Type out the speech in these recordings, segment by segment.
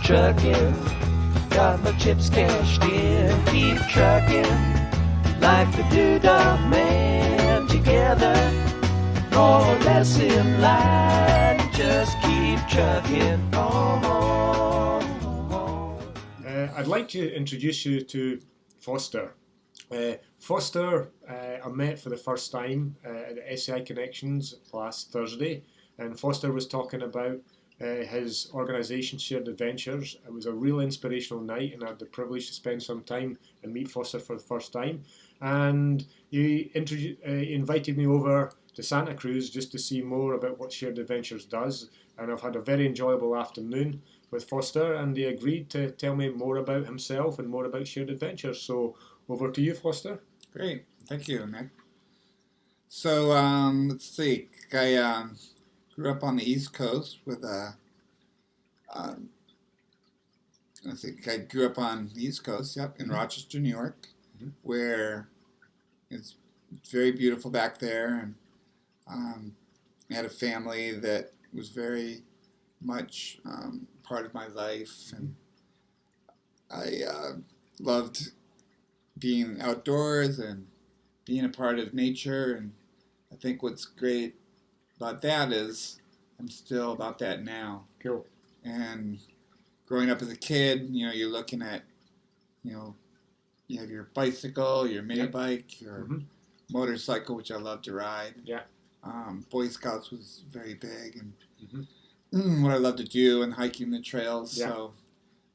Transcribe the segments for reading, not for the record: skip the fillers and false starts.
Trucking, got my chips cashed in. Keep trucking, like the Doodah Man. Together, more or less in line. Just keep trucking on. I'd like to introduce you to Foster. Foster, I met for the first time at the SCI Connections last Thursday, and Foster was talking about his organisation, Shared Adventures. It was a real inspirational night, and I had the privilege to spend some time and meet Foster for the first time. And he invited me over to Santa Cruz just to see more about what Shared Adventures does. And I've had a very enjoyable afternoon with Foster, and he agreed to tell me more about himself and more about Shared Adventures. So over to you, Foster. Great, thank you, Nick. So let's see. I grew up on the East Coast with I grew up on the East Coast, in Rochester, New York, where it's very beautiful back there, and I had a family that was very much part of my life, and I loved being outdoors and being a part of nature, and I think what's great about that is I'm still about that now. Cool. And growing up as a kid, you're looking at, you have your bicycle, your mini bike, your motorcycle, which I love to ride. Yeah. Boy Scouts was very big, and what I love to do, and hiking the trails. Yeah. So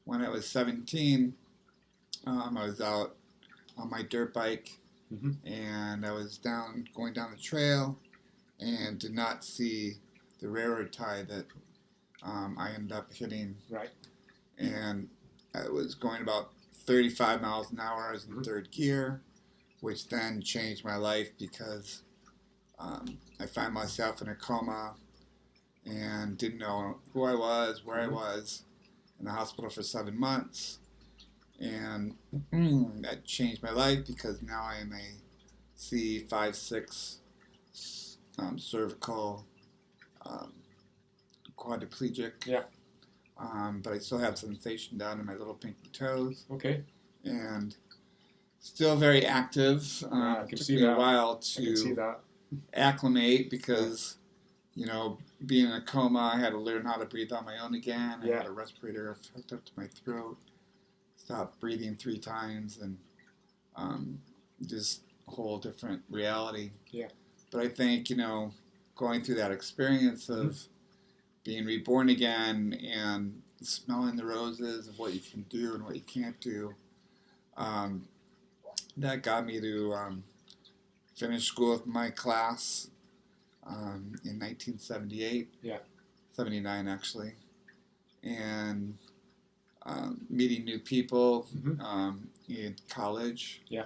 when I was 17, I was out on my dirt bike, and I was going down the trail, and did not see the railroad tie that I ended up hitting. Right. And I was going about 35 miles an hour. I was in third gear, which then changed my life because I found myself in a coma and didn't know who I was, where I was, in the hospital for 7 months. And that changed my life because now I am a C5-6 cervical quadriplegic. Yeah. But I still have sensation down in my little pinky toes. Okay. And still very active. I can took see me that. a while I can see to that. acclimate because, being in a coma, I had to learn how to breathe on my own again. I had a respirator hooked up to my throat. Stopped breathing 3 times, and just a whole different reality. Yeah. But I think, going through that experience of being reborn again and smelling the roses of what you can do and what you can't do, that got me to finish school with my class in 1978. Yeah. 79, actually. And meeting new people in college. Yeah.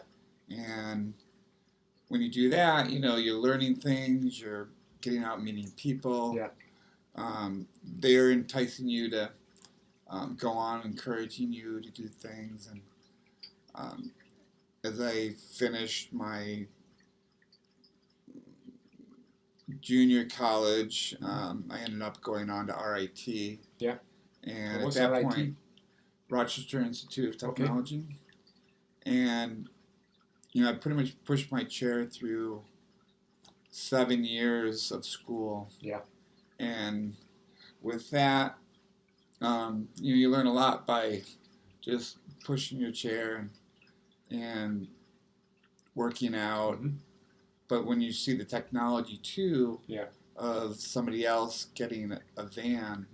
And when you do that, you're learning things, you're getting out meeting people. Yeah. They're enticing you to go on, encouraging you to do things. And as I finished my junior college, I ended up going on to RIT. Yeah. And What's at that RIT? point, Rochester Institute of Technology. Okay. And, I pretty much pushed my chair through 7 years of school. Yeah. And with that, you learn a lot by just pushing your chair and working out. But when you see the technology, too, of somebody else getting a van,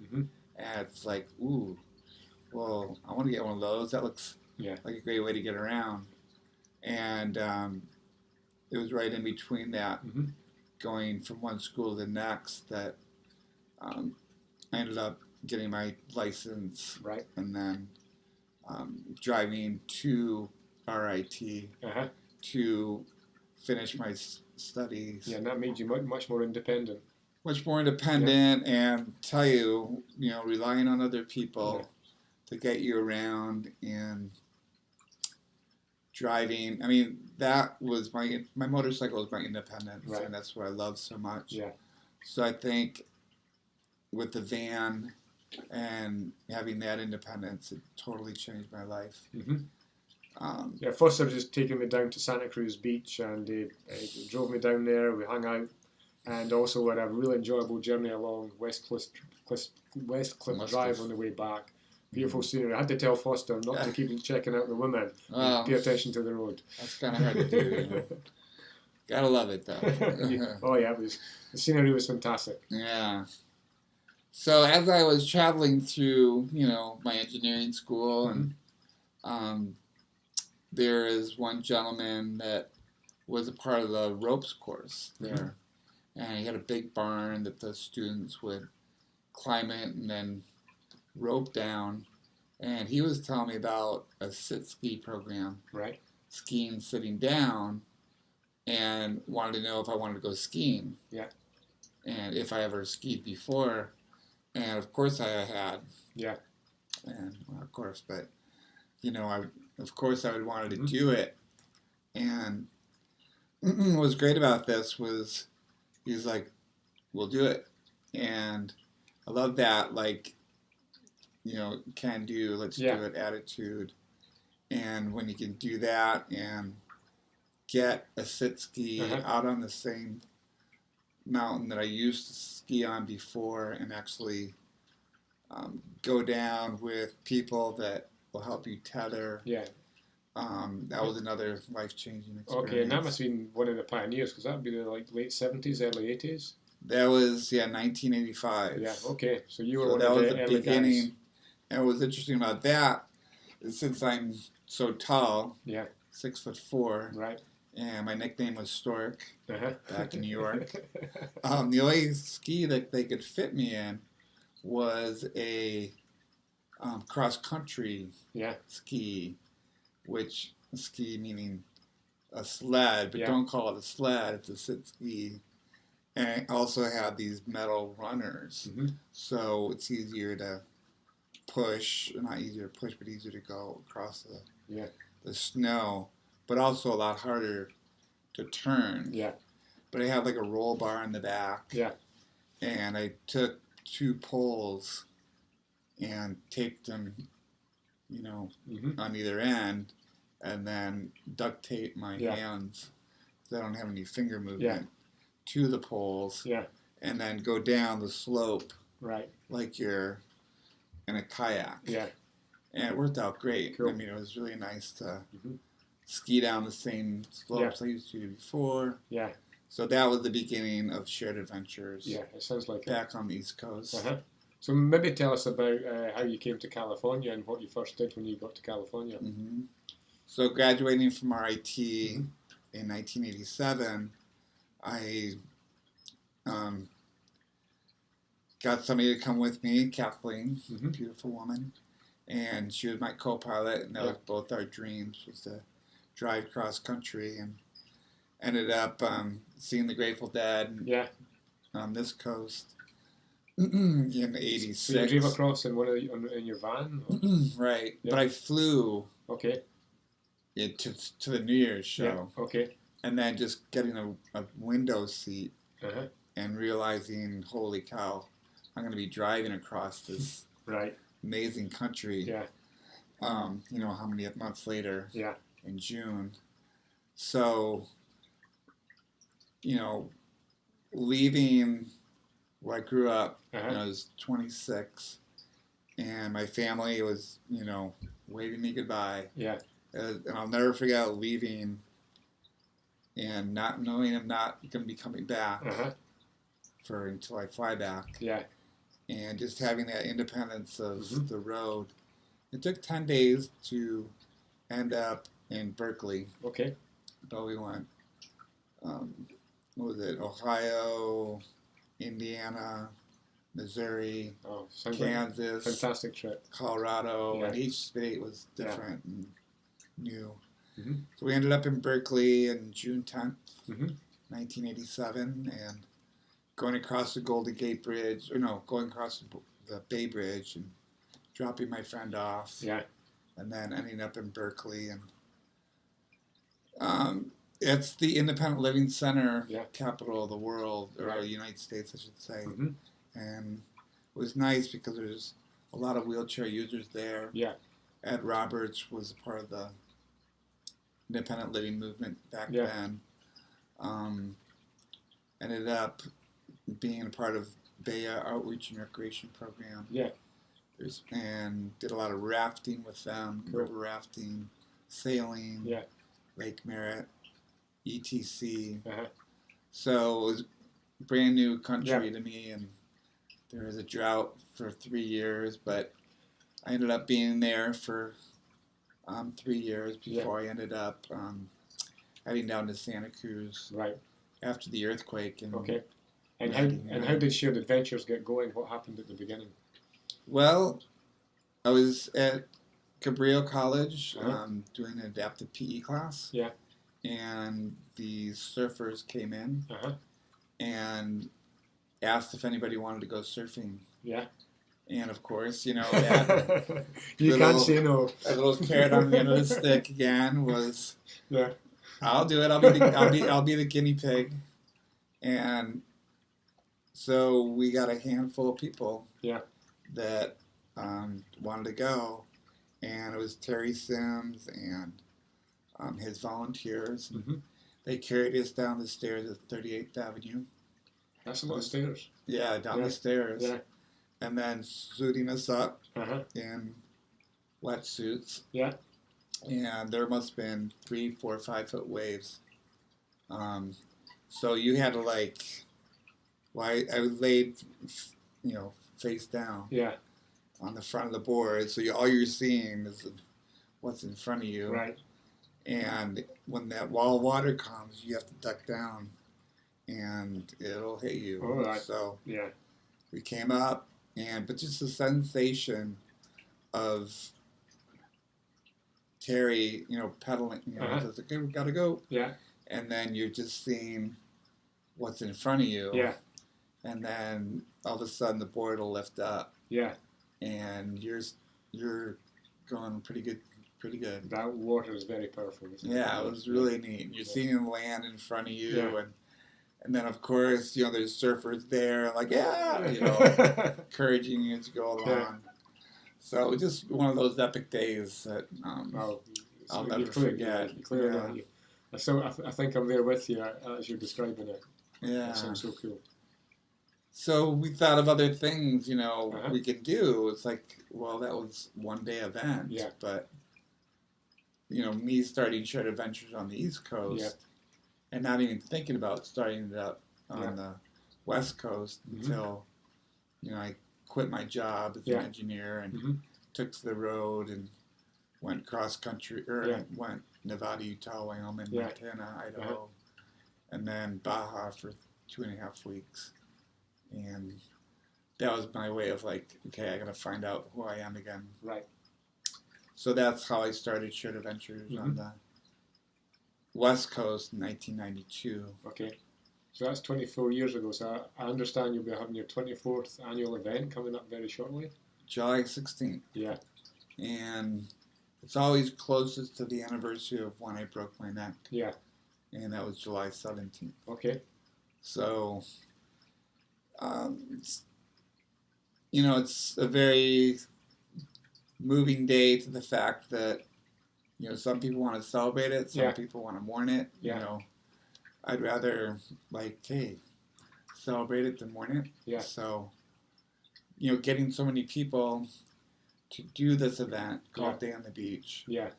it's like, ooh, well, I want to get one of those. That looks like a great way to get around. And it was right in between that, going from one school to the next, that I ended up getting my license. Right. And then driving to RIT to finish my studies. Yeah, and that made you much more independent. Much more independent, and tell you, relying on other people to get you around, and driving. I mean, that was my motorcycle was my independence, Right. and that's what I love so much. Yeah. So I think with the van and having that independence, it totally changed my life. Mm-hmm. Um, Yeah, Foster just taken me down to Santa Cruz Beach, and he drove me down there. We hung out, and also had a really enjoyable journey along West Cliff Drive on the way back. Beautiful scenery. I had to tell Foster not to keep checking out the women. Well, Pay attention to the road. that's kind of hard to do. You know? Gotta love it though. Oh yeah, the scenery was fantastic. Yeah. So as I was traveling through, my engineering school, and there is one gentleman that was a part of the ropes course there, and he had a big barn that the students would climb it and then rope down, and he was telling me about a sit ski program, Right. skiing sitting down, and wanted to know if I wanted to go skiing. Yeah. And if I ever skied before, and of course I had. Yeah. And well, of course, but I would wanted to do it. And what was great about this was he's like, "We'll do it," and I love that, like, can do, let's do it attitude. And when you can do that and get a sit ski out on the same mountain that I used to ski on before, and actually go down with people that will help you tether. Yeah. That was another life-changing experience. Okay, and that must have been one of the pioneers, because that would be the late 70s, early 80s. That was 1985. Yeah. Okay, so you were So one that of was the the early beginning. guys. And what's interesting about that is, since I'm so tall, Yeah. 6'4", Right. and my nickname was Stork back in New York. York. The only ski that they could fit me in was a cross-country Yeah. ski, which ski meaning a sled, but Yeah. don't call it a sled, it's a sit ski. And it also had these metal runners, so it's easier to push, not easier to push, but easier to go across the snow, but also a lot harder to turn. Yeah. But I had like a roll bar in the back. Yeah. And I took 2 poles and taped them, on either end, and then duct tape my hands, so I don't have any finger movement, to the poles. Yeah. And then go down the slope. Right. Like you're in a kayak. Yeah. And it worked out great. Cool. I mean, it was really nice to ski down the same slopes I used to do before. Yeah. So that was the beginning of Shared Adventures. Yeah, it sounds like back on the East Coast. So maybe tell us about how you came to California and what you first did when you got to California. So graduating from RIT in 1987, I got somebody to come with me, Kathleen, beautiful woman, and she was my co-pilot, and that was both our dreams, was to drive cross country, and ended up seeing the Grateful Dead on this coast in '86. So you drove across in in your van? Right, Yeah. but I flew Okay. to the New Year's show. Yeah. Okay. And then just getting a window seat Uh-huh. and realizing, holy cow, I'm going to be driving across this Right. amazing country. Yeah. How many months later? Yeah. In June. So, leaving where I grew up, I was 26, and my family was, waving me goodbye. Yeah. And I'll never forget leaving and not knowing I'm not going to be coming back until I fly back. Yeah. And just having that independence of the road. It took 10 days to end up in Berkeley. Okay. But we went, Ohio, Indiana, Missouri, Kansas, fantastic trip. Colorado, Yeah. and each state was different and new. Mm-hmm. So we ended up in Berkeley on June 10th, Mm-hmm. 1987, and going across the Golden Gate Bridge, going across the Bay Bridge and dropping my friend off. Yeah. And then ending up in Berkeley and It's the independent living center Yeah. capital of the world, or Right. the United States, I should say. Mm-hmm. And it was nice because there's a lot of wheelchair users there. Yeah. Ed Roberts was a part of the independent living movement back Yeah. then. Ended up being a part of Bay Outreach and Recreation Program. Yeah. And did a lot of rafting with them, Cool. river rafting, sailing, Yeah. Lake Merritt, etc. Uh-huh. So it was brand new country Yeah. to me, and there was a drought for 3 years, but I ended up being there for 3 years before I ended up heading down to Santa Cruz Right. after the earthquake. And Okay. And how did Shared Adventures get going? What happened at the beginning? Well, I was at Cabrillo College Uh-huh. doing an adaptive PE class. Yeah. And the surfers came in Uh-huh. and asked if anybody wanted to go surfing. Yeah. And of course, you know, that You can't say no. that little carrot on the end of the stick again was, Yeah. I'll do it. I'll be the guinea pig. And so we got a handful of people. Yeah. That wanted to go, and it was Terry Sims and his volunteers. Mm-hmm. They carried us down the stairs at 38th Avenue. That's a lot of stairs. Yeah, down Yeah. the stairs. Yeah. And then suiting us up Uh-huh. in wetsuits. Yeah. And there must have been 3, 4, 5 foot waves. So you had to I was laid, face down. Yeah. On the front of the board, so all you're seeing is what's in front of you. Right. And when that wall of water comes, you have to duck down, and it'll hit you. All right. So Yeah. we came up, but just the sensation of Terry, pedaling, Uh-huh. says, okay, we gotta go. Yeah. And then you're just seeing what's in front of you. Yeah. And then all of a sudden the board will lift up. Yeah. And you're going pretty good. That water is very powerful. Isn't Yeah, it was really neat. You're seeing the land in front of you, Yeah. and then of course there's surfers there, encouraging you to go along. Yeah. So it was just one of those epic days that I'll never forget. So I think I'm there with you as you're describing it. Yeah. That sounds so cool. So we thought of other things, Uh-huh. we could do. It's like, well, that was one day event. Yeah. But, me starting Shared Adventures on the East Coast Yeah. and not even thinking about starting it up on Yeah. the West Coast Mhm. until, I quit my job as Yeah. an engineer and Mhm. took to the road and went cross country, went Nevada, Utah, Wyoming, Yeah. Montana, Idaho, and then Baja for 2.5 weeks. And that was my way of okay, I gotta find out who I am again. Right. So that's how I started Shared Adventures on the West Coast in 1992. Okay. So that's 24 years ago. So I understand you'll be having your 24th annual event coming up very shortly. July 16th. Yeah. And it's always closest to the anniversary of when I broke my neck. Yeah. And that was July 17th. Okay. So, it's a very moving day to the fact that, some people want to celebrate it, some people want to mourn it. Yeah. I'd rather, hey, celebrate it than mourn it. Yeah. So, getting so many people to do this event called Day on the Beach Yeah.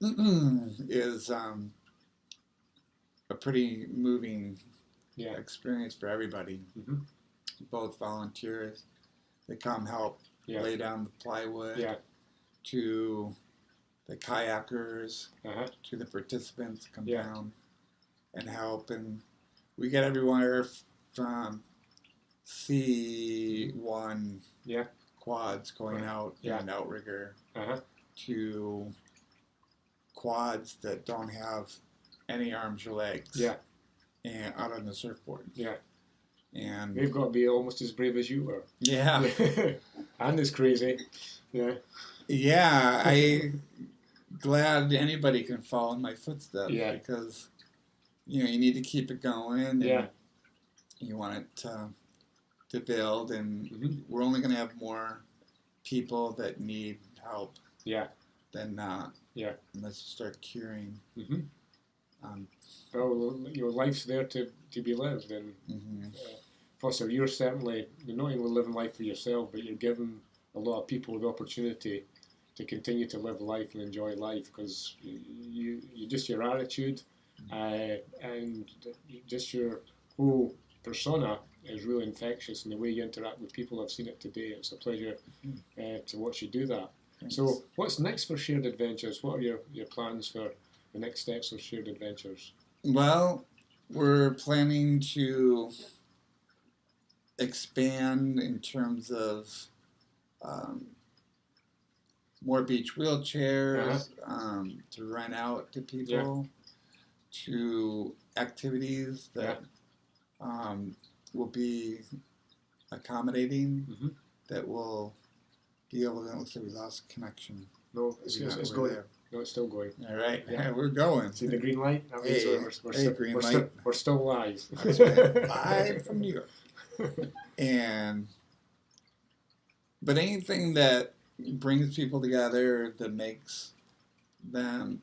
is a pretty moving Yeah. experience for everybody. Mhm. Both volunteers that come help Yeah. lay down the plywood, Yeah. to the kayakers, Uh-huh. to the participants that come Yeah. down and help. And we get everywhere from C1 Yeah. quads going out in Yeah. an outrigger Uh-huh. to quads that don't have any arms or legs. Yeah. And out on the surfboard. Yeah. And They've got to be almost as brave as you were. yeah. And as crazy. Yeah. Yeah, glad anybody can follow in my footsteps Yeah. because you need to keep it going. And Yeah. you want it to build, and we're only going to have more people that need help Yeah. than not. Yeah. And let's start curing. Well, life's there to be lived, and Foster, you're not only living life for yourself, but you're giving a lot of people the opportunity to continue to live life and enjoy life, because you just your attitude and just your whole persona is really infectious, and the way you interact with people, I've seen it today. It's a pleasure to watch you do that. Thanks. So what's next for Shared Adventures? What are your plans for the next steps of Shared Adventures? Well, we're planning to expand in terms of more beach wheelchairs to rent out to people, to activities that will be accommodating, that will be able to, let's say we lost connection. No, it's going. There. No, it's still going. All right, Yeah. We're going. See the green light? That means we're still live. That's right. Live from New York. But anything that brings people together, that makes them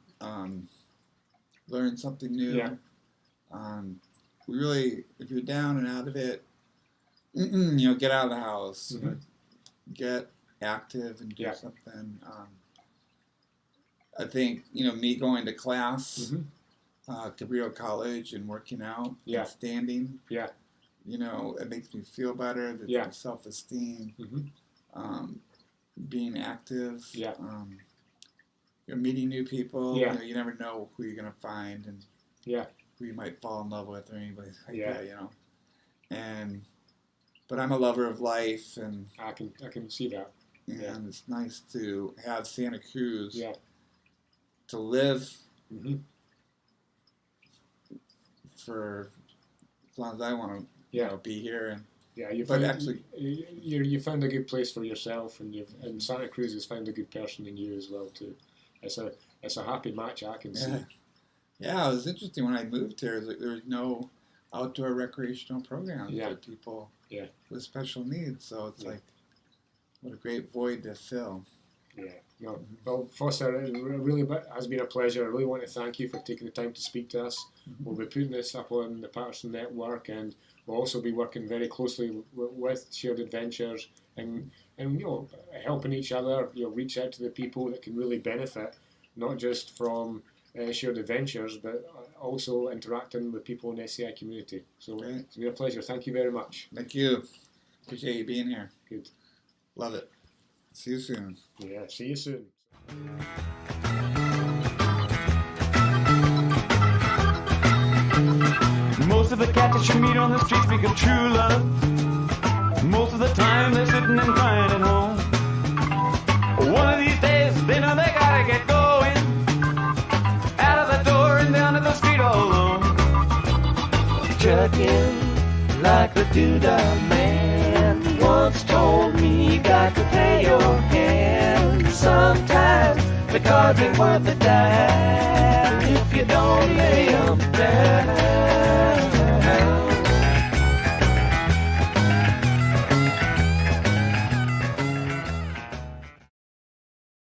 learn something new. Yeah. We really, if you're down and out of it, get out of the house, get active and do something. I think, me going to class, Cabrillo College, and working out, and standing, it makes me feel better, the self-esteem, being active, meeting new people, you never know who you're going to find, and who you might fall in love with, or anybody like that, but I'm a lover of life, and I can see that. And it's nice to have Santa Cruz to live for as long as I want to be here. And you found a good place for yourself, and Santa Cruz has found a good person in you as well too. It's a happy match, I can see. Yeah, it was interesting when I moved here. There was no outdoor recreational programs for people with special needs, so it's like, what a great void to fill. Yeah. No. Well, Foster, it really has been a pleasure. I really want to thank you for taking the time to speak to us. We'll be putting this up on the Patterson Network, and we'll also be working very closely with Shared Adventures and helping each other. Reach out to the people that can really benefit, not just from Shared Adventures, but also interacting with people in the SCI community. So it's been a pleasure. Thank you very much. Thank you. Appreciate you being here. Good. Love it. See you soon. Yeah, see you soon. Most of the cats that you meet on the street speak of true love. Most of the time they're sitting and crying at home. One of these days they know they gotta get going. Out of the door and down to the street all alone. Trucking like the doodah man once told me, you got to pay your hand. Sometimes the cards ain't worth a dime if you don't lay 'em down.